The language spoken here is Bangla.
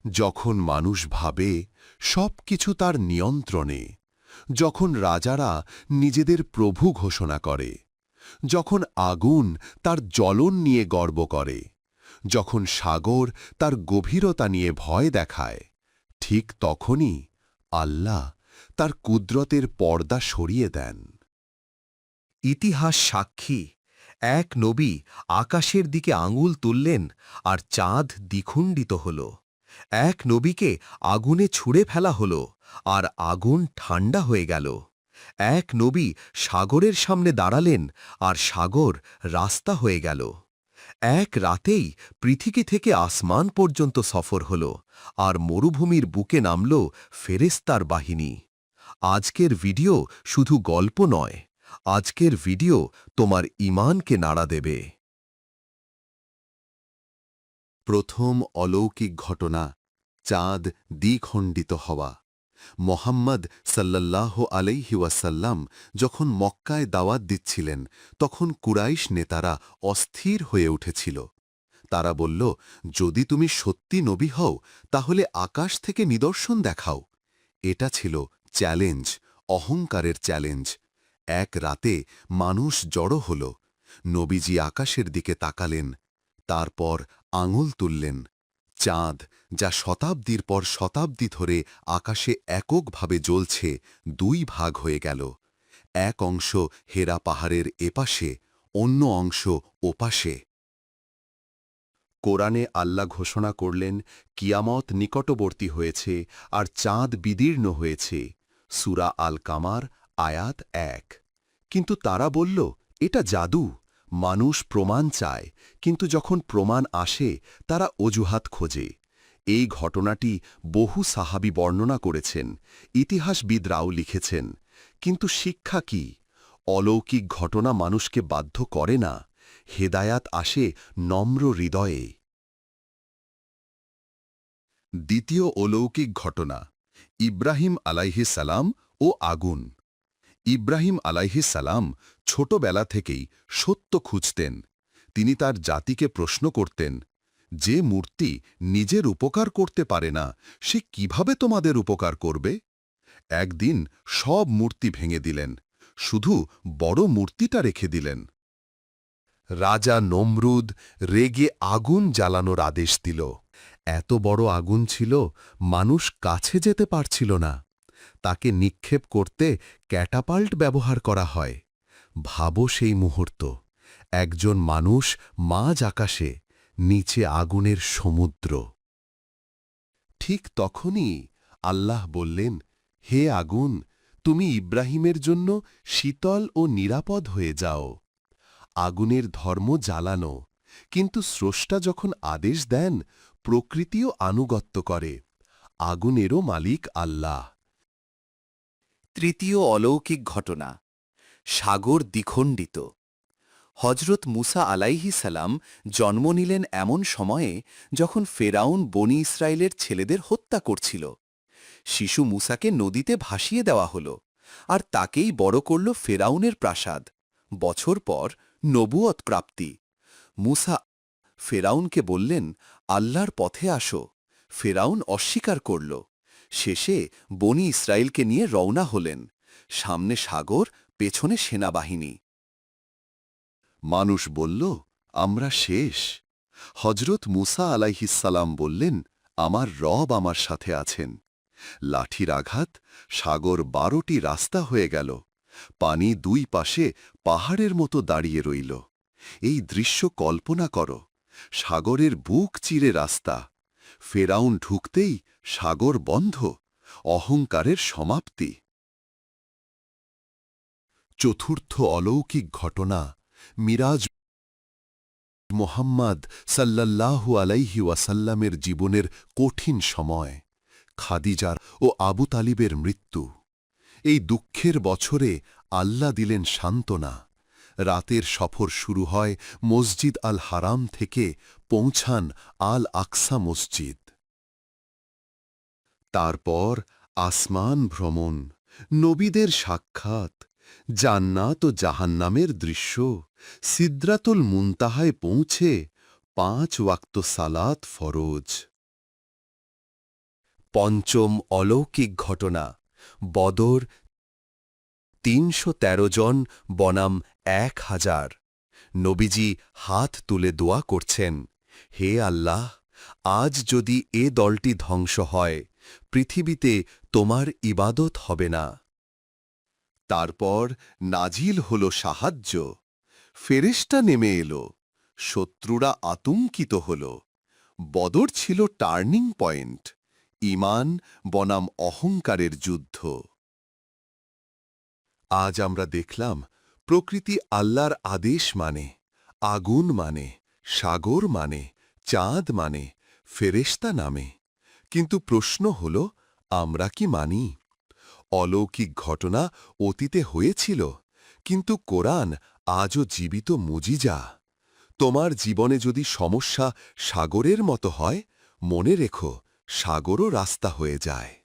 যখন মানুষ ভাবে সব কিছু তার নিয়ন্ত্রণে, যখন রাজারা নিজেদের প্রভু ঘোষণা করে, যখন আগুন তার জ্বলন নিয়ে গর্ব করে, যখন সাগর তার গভীরতা নিয়ে ভয় দেখায়, ঠিক তখনই আল্লাহ তার কুদরতের পর্দা সরিয়ে দেন। ইতিহাস সাক্ষী, এক নবী আকাশের দিকে আঙুল তুললেন আর চাঁদ দ্বিখণ্ডিত হল। এক নবীকে আগুনে ছুঁড়ে ফেলা হল আর আগুন ঠান্ডা হয়ে গেল। এক নবী সাগরের সামনে দাঁড়ালেন আর সাগর রাস্তা হয়ে গেল। এক রাতেই পৃথিবী থেকে আসমান পর্যন্ত সফর হল আর মরুভূমির বুকে নামল ফেরেশতার বাহিনী। আজকের ভিডিও শুধু গল্প নয়, আজকের ভিডিও তোমার ঈমানকে নাড়া দেবে। প্রথম অলৌকিক ঘটনা, চাঁদ দ্বিখণ্ডিত হওয়া। মোহাম্মদ সাল্লাল্লাহু আলাইহি ওয়াসাল্লাম যখন মক্কায় দাওয়াত দিচ্ছিলেন, তখন কুরাইশ নেতারা অস্থির হয়ে উঠেছিল। তারা বলল, যদি তুমি সত্যি নবী হও তাহলে আকাশ থেকে নিদর্শন দেখাও। এটা ছিল চ্যালেঞ্জ, অহংকারের চ্যালেঞ্জ। এক রাতে মানুষ জড়ো হল। নবীজি আকাশের দিকে তাকালেন, তারপর আঙুল তুললেন। চাঁদ, যা শতাব্দীর পর শতাব্দী ধরে আকাশে এককভাবে জ্বলছে, দুই ভাগ হয়ে গেল। এক অংশ হেরা পাহাড়ের এপাশে, অন্য অংশ ওপাশে। কোরআনে আল্লাহ ঘোষণা করলেন, কিয়ামত নিকটবর্তী হয়েছে আর চাঁদ বিদীর্ণ হয়েছে। সূরা আল কামার, আয়াত ১। কিন্তু তারা বলল, এটা জাদু, মানুষ প্রমাণ চায়, কিন্তু যখন প্রমাণ আসে তারা অজুহাত খোঁজে। এই ঘটনাটি বহু সাহাবী বর্ণনা করেছেন, ইতিহাসবিদরাও লিখেছেন। কিন্তু শিক্ষা কি? অলৌকিক ঘটনা মানুষকে বাধ্য করে না, হেদায়াত আসে নম্র হৃদয়ে। দ্বিতীয় অলৌকিক ঘটনা, ইব্রাহিম আলাইহিস সালাম ও আগুন। ইব্রাহিম আলাইহিস সালাম ছোটবেলা থেকেই সত্য খুঁজতেন। তিনি তার জাতিকে প্রশ্ন করতেন, যে মূর্তি নিজের উপকার করতে পারে না, সে কিভাবে তোমাদের উপকার করবে? একদিন সব মূর্তি ভেঙে দিলেন, শুধু বড় মূর্তিটা রেখে দিলেন। রাজা নমরুদ রেগে আগুন জ্বালানোর আদেশ দিল। এত বড় আগুন ছিল, মানুষ কাছে যেতে পারছিল না। তাকে নিক্ষেপ করতে ক্যাটাপাল্ট ব্যবহার করা হয়। ভাবো সেই মুহূর্ত, একজন মানুষ মাঝ আকাশে, নিচে আগুনের সমুদ্র। ঠিক তখনই আল্লাহ বললেন, হে আগুন, তুমি ইব্রাহিমের জন্য শীতল ও নিরাপদ হয়ে যাও। আগুনের ধর্ম জ্বালানো, কিন্তু স্রষ্টা যখন আদেশ দেন, প্রকৃতিও আনুগত্য করে। আগুনেরও মালিক আল্লাহ। তৃতীয় অলৌকিক ঘটনা, সাগর দ্বিখণ্ডিত। হজরত মুসা আলাইহি সালাম জন্ম নিলেন এমন সময়ে যখন ফেরাউন বনি ইসরায়েলের ছেলেদের হত্যা করছিল। শিশু মুসাকে নদীতে ভাসিয়ে দেওয়া হল, আর তাকেই বড় করল ফেরাউনের প্রাসাদ। বছর পর নবুয়ত প্রাপ্তি। মুসা ফেরাউনকে বললেন, আল্লাহর পথে আসো। ফেরাউন অস্বীকার করল। শেষে বনি ইসরায়েলকে নিয়ে রওনা হলেন। সামনে সাগর, পেছনে সেনাবাহিনী। মানুষ বলল, আমরা শেষ। হজরত মুসা আলাইহিসসালাম বললেন, আমার রব আমার সাথে আছেন। লাঠির আঘাত, সাগর 12টি রাস্তা হয়ে গেল। পানি দুই পাশে পাহাড়ের মতো দাঁড়িয়ে রইল। এই দৃশ্য কল্পনা করো, সাগরের বুক চিরে রাস্তা। ফেরাউন ঢুকতেই সাগর বন্ধ, অহংকারের সমাপ্তি। চতুর্থ অলৌকিক ঘটনা, মিরাজ। মোহাম্মদ সাল্লাল্লাহু আলাইহি ওয়াসাল্লামের জীবনের কঠিন সময়, খাদিজার ও আবু তালিবের মৃত্যু। এই দুঃখের বছরে আল্লাহ দিলেন সান্ত্বনা। রাতের সফর শুরু হয় মসজিদ আল হারাম থেকে, পৌঁছান আল আকসা মসজিদ। তারপর আসমান ভ্রমণ, নবীদের সাক্ষাৎ, জান্নাত ও জাহান্নামের দৃশ্য, সিদরাতুল মুনতাহায় পৌঁছে 5 ওয়াক্ত সালাত ফরজ। পঞ্চম অলৌকিক ঘটনা বদর ৩১৩ জন বনাম ১,০০০। নবীজি হাত তুলে দোয়া করছেন, হে আল্লাহ, আজ যদি এ দলটি ধ্বংস হয় পৃথিবীতে তোমার ইবাদত হবে না। তারপর নাজিল হল সাহায্য, ফেরেশতা নেমে এলো, শত্রুরা আতঙ্কিত হল। বদর ছিল টার্নিং পয়েন্ট, ঈমান বনাম অহংকারের যুদ্ধ। আজ আমরা দেখলাম প্রকৃতি আল্লাহর আদেশ মানে, আগুন মানে, সাগর মানে, চাঁদ মানে, ফেরেশতা নামে। কিন্তু প্রশ্ন হল, আমরা কি মানি? অলৌকিক ঘটনা অতীতে হয়েছিল, কিন্তু কোরআন আজও জীবিত মুজিজা। তোমার জীবনে যদি সমস্যা সাগরের মতো হয়, মনে রেখো সাগরও রাস্তা হয়ে যায়।